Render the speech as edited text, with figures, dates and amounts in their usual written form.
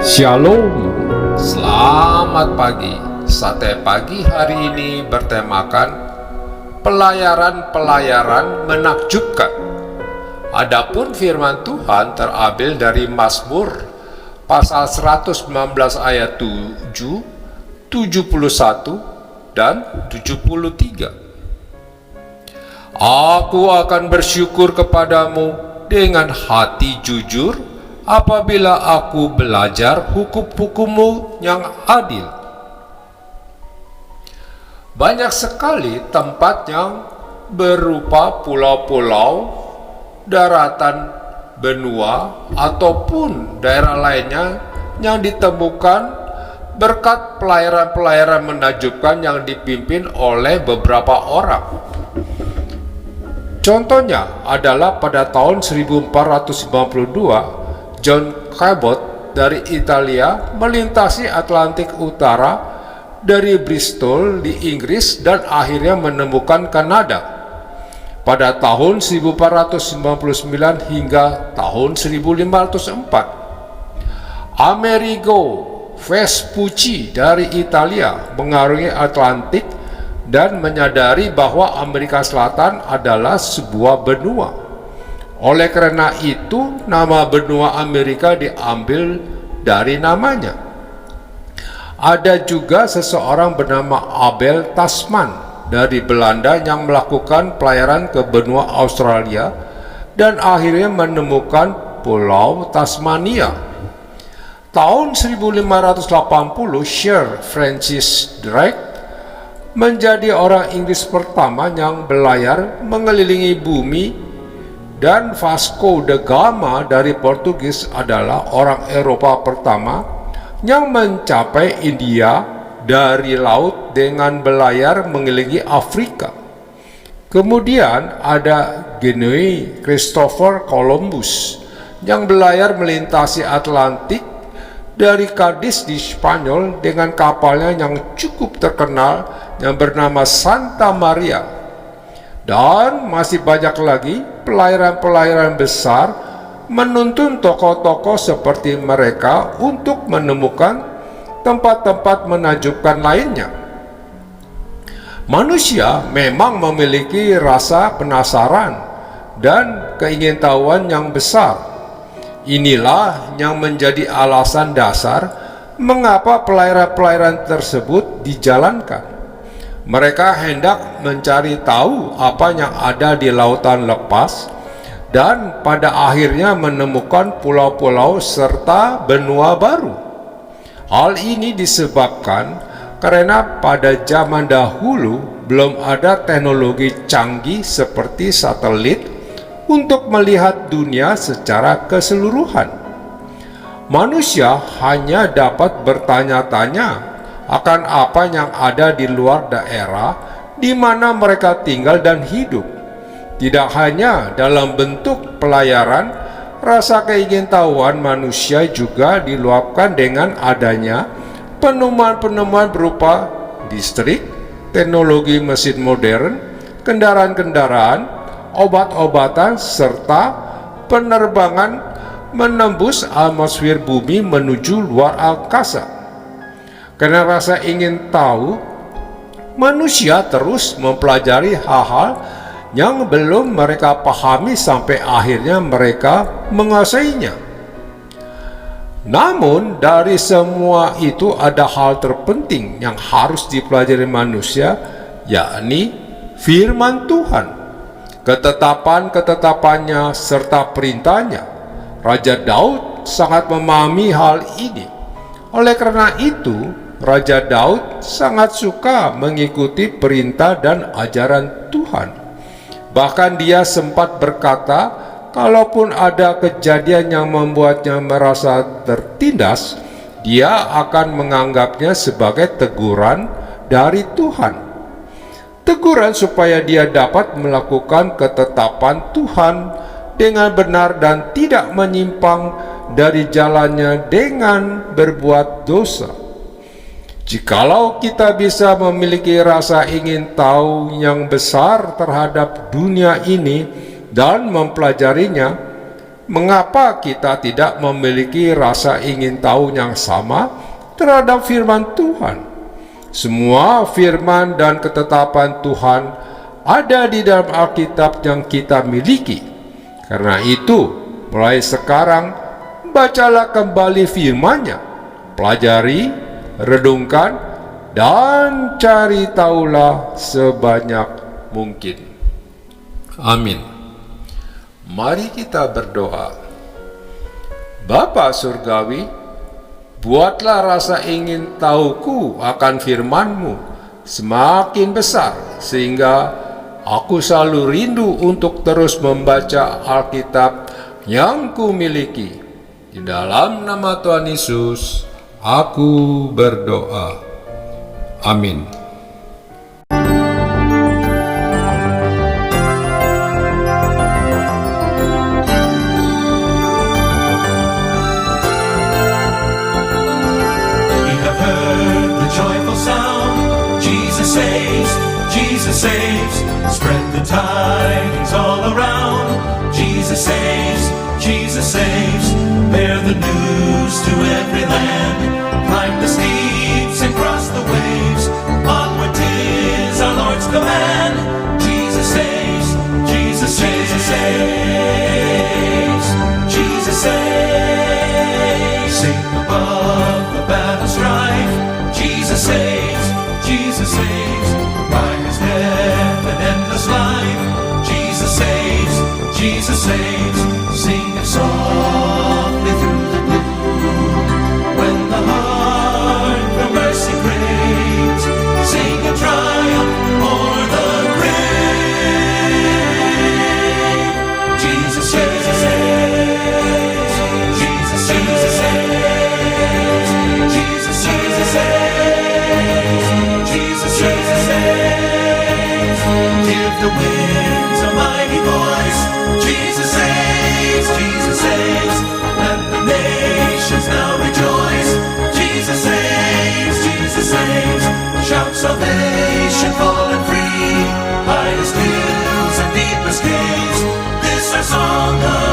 Shalom, selamat pagi. Sate pagi hari ini bertemakan pelayaran-pelayaran menakjubkan. Adapun firman Tuhan terambil dari Mazmur pasal 119 ayat 7, 71 dan 73. Aku akan bersyukur kepadamu dengan hati jujur apabila aku belajar hukum-hukum-Mu yang adil. Banyak sekali tempat yang berupa pulau-pulau, daratan, benua, ataupun daerah lainnya yang ditemukan berkat pelayaran-pelayaran menakjubkan yang dipimpin oleh beberapa orang. Contohnya adalah pada tahun 1492, John Cabot dari Italia melintasi Atlantik Utara dari Bristol di Inggris dan akhirnya menemukan Kanada pada tahun 1499 hingga tahun 1504. Amerigo Vespucci dari Italia mengarungi Atlantik dan menyadari bahwa Amerika Selatan adalah sebuah benua. Oleh karena itu, nama benua Amerika diambil dari namanya. Ada juga seseorang bernama Abel Tasman dari Belanda yang melakukan pelayaran ke benua Australia dan akhirnya menemukan Pulau Tasmania. Tahun 1580, Sir Francis Drake menjadi orang Inggris pertama yang berlayar mengelilingi bumi, dan Vasco da Gama dari Portugis adalah orang Eropa pertama yang mencapai India dari laut dengan berlayar mengelilingi Afrika. Kemudian ada Genoe Christopher Columbus yang berlayar melintasi Atlantik dari Cadiz di Spanyol dengan kapalnya yang cukup terkenal yang bernama Santa Maria. Dan masih banyak lagi pelayaran-pelayaran besar menuntun tokoh-tokoh seperti mereka untuk menemukan tempat-tempat menakjubkan lainnya. Manusia memang memiliki rasa penasaran dan keingintahuan yang besar. Inilah yang menjadi alasan dasar mengapa pelayaran-pelayaran tersebut dijalankan. Mereka hendak mencari tahu apa yang ada di lautan lepas dan pada akhirnya menemukan pulau-pulau serta benua baru. Hal ini disebabkan karena pada zaman dahulu belum ada teknologi canggih seperti satelit untuk melihat dunia secara keseluruhan. Manusia hanya dapat bertanya-tanya akan apa yang ada di luar daerah di mana mereka tinggal dan hidup. Tidak hanya dalam bentuk pelayaran, rasa keingintahuan manusia juga diluapkan dengan adanya penemuan-penemuan berupa listrik, teknologi mesin modern, kendaraan-kendaraan, obat-obatan, serta penerbangan menembus atmosfer bumi menuju luar angkasa. Karena rasa ingin tahu, manusia terus mempelajari hal-hal yang belum mereka pahami sampai akhirnya mereka menguasainya. Namun dari semua itu ada hal terpenting yang harus dipelajari manusia, yakni firman Tuhan, ketetapan-ketetapannya serta perintahnya. Raja Daud sangat memahami hal ini. Oleh karena itu, Raja Daud sangat suka mengikuti perintah dan ajaran Tuhan. Bahkan dia sempat berkata, kalaupun ada kejadian yang membuatnya merasa tertindas, dia akan menganggapnya sebagai teguran dari Tuhan. Teguran supaya dia dapat melakukan ketetapan Tuhan dengan benar dan tidak menyimpang dari jalannya dengan berbuat dosa. Jikalau kita bisa memiliki rasa ingin tahu yang besar terhadap dunia ini dan mempelajarinya, mengapa kita tidak memiliki rasa ingin tahu yang sama terhadap firman Tuhan? Semua firman dan ketetapan Tuhan ada di dalam Alkitab yang kita miliki. Karena itu, mulai sekarang, bacalah kembali firman-Nya, pelajari, redungkan, dan cari tahulah sebanyak mungkin. Amin. Mari kita berdoa. Bapa Surgawi, buatlah rasa ingin tahuku akan firman-Mu semakin besar, sehingga aku selalu rindu untuk terus membaca Alkitab yang kumiliki. Di dalam nama Tuhan Yesus, aku berdoa. Amin. Jesus saves, spread the tidings all around. Jesus saves, bear the news to every land. Climb the steeps and cross the waves, onward 'tis our Lord's command. Jesus saves, Jesus saves, Jesus saves. Sing above the battle strife, Jesus saves, Jesus saves. By his death and endless life, Jesus saves, Jesus saves. Sing it softly through the gloom. When the heart for mercy craves, sing a triumph o'er the grave. Jesus saves, Jesus, Jesus saves, Jesus, Jesus saves, Jesus, Jesus saves. Give the winds a mighty voice. Jesus saves, Jesus saves. Let the nations now rejoice. Jesus saves, Jesus saves. Shout salvation, fallen free. Highest hills and deepest caves, this our song of